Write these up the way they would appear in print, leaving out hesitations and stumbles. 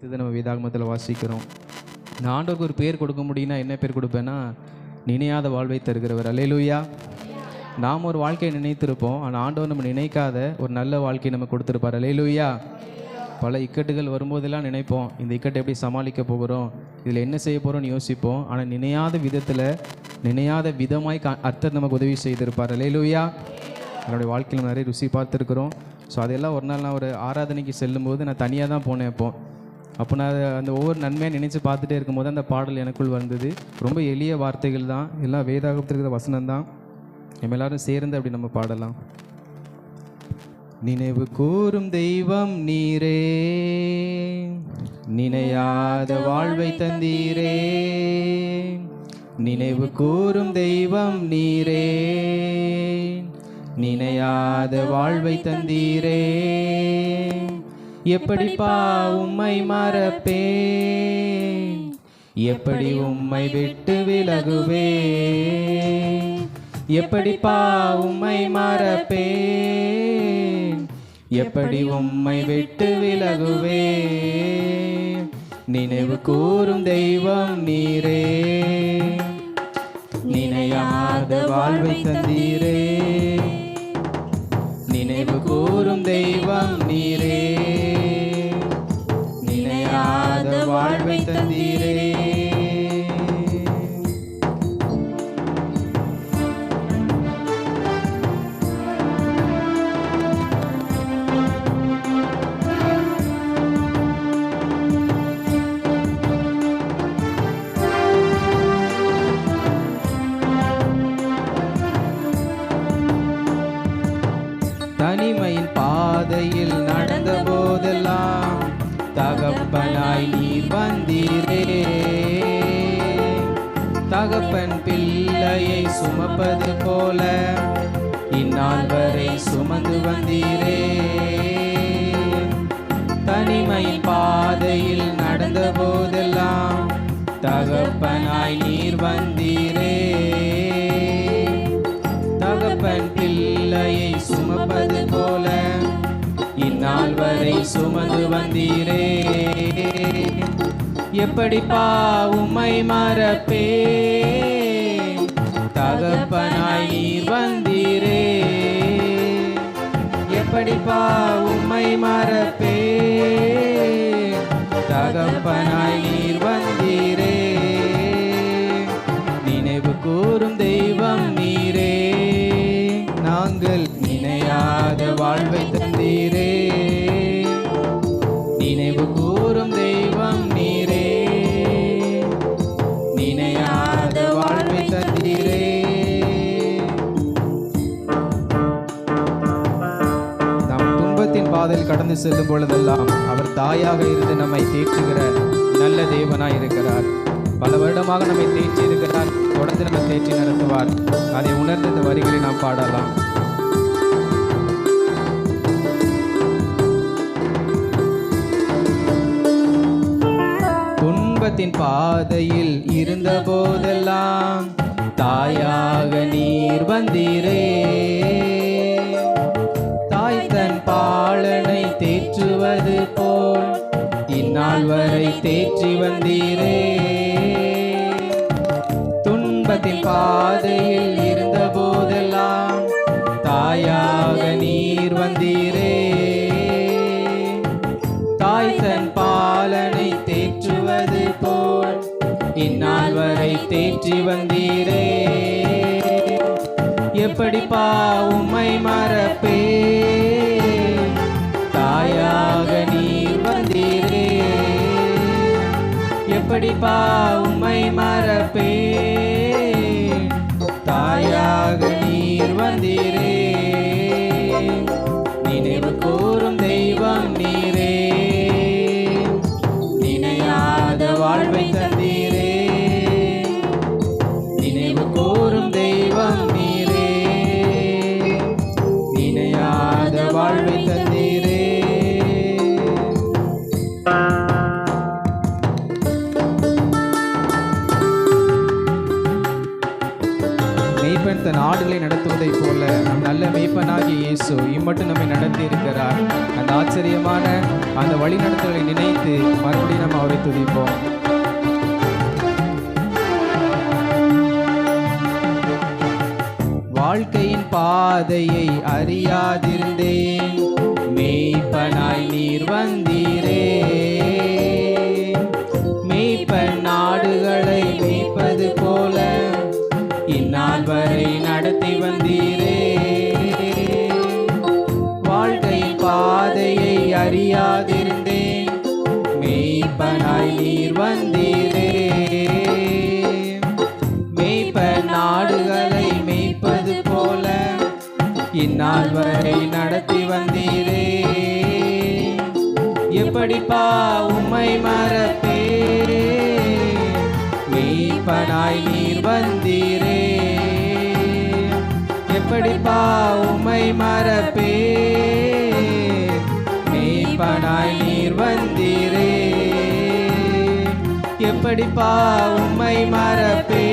இது நம்ம வேதாகமத்தில் வாசிக்கிறோம். நான் ஆண்டவருக்கு ஒரு பேர் கொடுக்க முடியும்னா என்ன பேர் கொடுப்பேன்னா, நினையாத வாழ்வை தருகிறவர். அல்லேலூயா. நாம் ஒரு வாழ்க்கையை நினைத்திருப்போம், ஆனால் ஆண்டவர் நம்ம நினைக்காத ஒரு நல்ல வாழ்க்கையை நம்ம கொடுத்துருப்பார். அல்லேலூயா. பல இக்கட்டுகள் வரும்போதெல்லாம் நினைப்போம், இந்த இக்கட்டை எப்படி சமாளிக்க போகிறோம், இதில் என்ன செய்ய போகிறோம்னு யோசிப்போம். ஆனால் நினையாத விதத்தில் நினையாத விதமாய் அர்த்தம் நமக்கு உதவி செய்திருப்பார். அல்லேலூயா. என்னுடைய வாழ்க்கையில் நிறைய ருசி பார்த்துருக்குறோம். ஸோ அதெல்லாம் ஒரு நாள் நான் ஒரு ஆராதனைக்கு செல்லும்போது நான் தனியாக தான் போனேன். அப்போ நான் அந்த ஒவ்வொரு நன்மையாக நினச்சி பார்த்துட்டே இருக்கும்போது அந்த பாடல் எனக்குள் வந்தது. ரொம்ப எளிய வார்த்தைகள் தான், எல்லாம் வேதாகமத்தில் இருக்கிற வசனம் தான். நம்ம எல்லாரும் சேர்ந்து அப்படி நம்ம பாடலாம். நினைவு கூறும் தெய்வம் நீரே, நினையாத வாழ்வை தந்தீரே. நினைவு கூறும் தெய்வம் நீரே, நினையாத வாழ்வை தந்தீரே. எப்படிப்பா உம்மை மறப்பேன், எப்படி உம்மை விட்டு விலகுவேன். எப்படிப்பா உம்மை மறப்பேன், எப்படி உம்மை விட்டு விலகுவேன். நினைவு கூறும் தெய்வம் நீரே, நினையாத வாழ்வை தந்தீரே. நினைவு கூறும் தெய்வம் நீரே, நினையாத வாழ்வை தந்தீரே. தனிமையின் பாதையில் நடந்த போதெல்லாம் தகப்பனாய் நீர் வந்தீரே. தகப்பன் பிள்ளையை சுமப்பது போல இந்நாள் வரை சுமந்து வந்தீரே. தனிமையின் பாதையில் நடந்த போதெல்லாம் தகப்பனாய் நீர் வந்தீரே. தகப்பன் பிள்ளையை சுமப்பது போல இந்நாள் வரை சுமந்து வந்தீரே. எப்படிப்பா உம்மை மறப்பேன், தகப்பனாய் நீர் வந்தீரே. எப்படிப்பா உம்மை மறப்பேன், தகப்பனாய் நீர் வந்தீரே. நினைவு கூறும் தெய்வம் நீரே, நாங்கள் நினையாத வாழ்வை தந்தீரே. நினைவு கூறும் தெய்வம் நீரே, நினையாத வாழ்வை தந்தீரே. நாம் துன்பத்தின் பாதையில் கடந்து செல்லும் பொழுதெல்லாம் அவர் தாயாக இருந்து நம்மை தேற்றுகிற நல்ல தேவனாய் இருக்கிறார். பல வருடமாக நம்மை தேற்றி இருக்கிறார், தொடர்ந்து நம்ம தேற்றி நடத்துவார். அதை உணர்ந்த இந்த வரிகளை நாம் பாடலாம். துன்பத்தின் பாதையில் இருந்த போதெல்லாம் தாயாக நீர் வந்தீரே. தாய் தன் பாலனை தேற்றுவது போல் இந்நாள் வரை தேற்றி வந்தீரே. துன்பத்தின் பாதையில் இருந்த போதெல்லாம் தாயாக நீர் வந்தீரே. தாய் தன் பாலனை தேற்றுவது போல் இந்நாள் வரை தேற்றி வந்தீரே. எப்படிப்பா உம்மை மறப்பேன், தாயாக நீர் வந்தீரே. எப்படிப்பா உம்மை மறப்பேன், தாயாக நீர் வந்தீரே. நினைவு கூறும் தெய்வம் நீரே, நினையாத வாழ்வை தந்தீரே. நினைவு கூறும் தெய்வம் நீரே, நினையாத வாழ்வை தந்தீரே. மெய்ப்பன் தன் ஆடுகளை நடத்துவதைப் போல நம் நல்ல மேய்ப்பனாகிய இயேசு இம்மட்டும் நம்மை நடத்தி இருக்கிறார். அந்த ஆச்சரியமான அந்த வழிநடத்தலை நினைத்து மறுபடியும் நம்ம அவரை துதிப்போம். வாழ்க்கையின் பாதையை அறியாதிருந்தேன், மேய்ப்பனாய் நீர் வந்தீரே. மேய்ப்பன் நாடுகளை மேய்ப்பது போல இந்நாள் வரை நடத்தி வந்தீரே. வாழ்க்கையின் பாதையை அறியாதிருந்தேன், மேய்ப்பனாய் நீர் வந்தீரே. மேய்ப்பன் நாடுகளை மேய்ப்பது போல இந்நாள் வரை நடத்தி வந்தீரே. எப்படிப்பா உம்மை மறப்பே, மேய்ப்பனாய் நீர் வந்தீரே. எப்படிப்பா உம்மை மறப்பே, மேய்ப்பனாய் நீர் வந்தீரே. எப்படிப்பா உம்மை மறப்பே,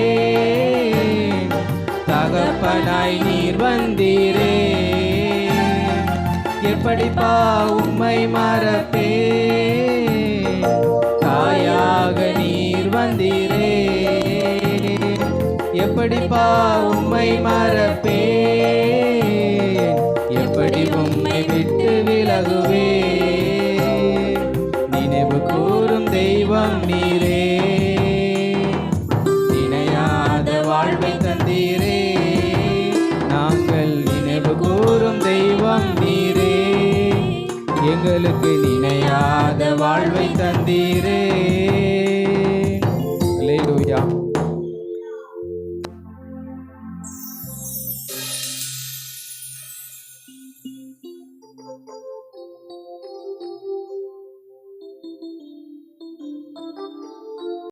தகப்பனாய் நீர் வந்தீரே. எப்படிப்பா உம்மை மறப்பே, தாயாக நீர் வந்தீரே. எப்படிப்பா உம்மை மறப்பே, எப்படி உம்மை விட்டு விலகுவே. நினைவு கூறும் தெய்வம் நீரே, நினையாத வாழ்வை தந்தீரே. நாங்கள் நினைவு கூறும் தெய்வம் நீரே, எங்களுக்கு நினையாத வாழ்வை தந்தீரே.